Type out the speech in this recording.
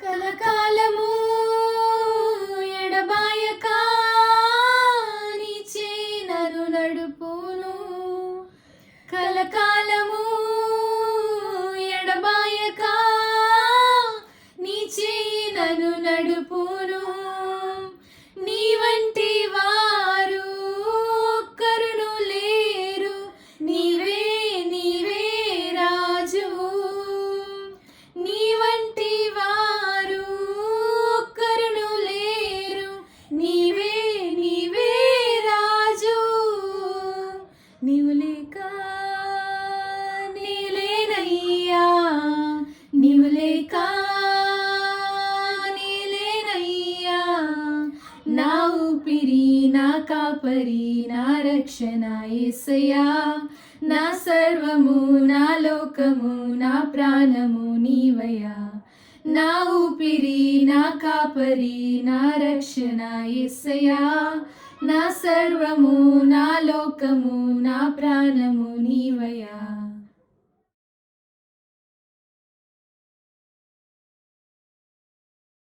కలకాలము ఎడబాయక నీచే నన్ను నడుపును. కలకాలము ఎడబాయక నీచే నన్ను నడుపును. నీ వంటి వారు ఒక్కరును లేరు, నీవే నీవే రాజువు. నీ వంటి వారు ఒక్కరును లేరు, నీవే నీవే రాజు. నీవు లేక నేలేనయ్యా, నీవు లేక నేలేనయ్యా. నా ఊపిరి, నా కాపరి, నా రక్షణ యేసయ్యా. నా సర్వము, నా లోకము, నా ప్రాణము నీవయ్యా. నా ఊపిరి, నా కాపరి, నా రక్షణ యేసయ్యా. నా సర్వము, నా లోకము, నా ప్రాణము నీవయ్యా.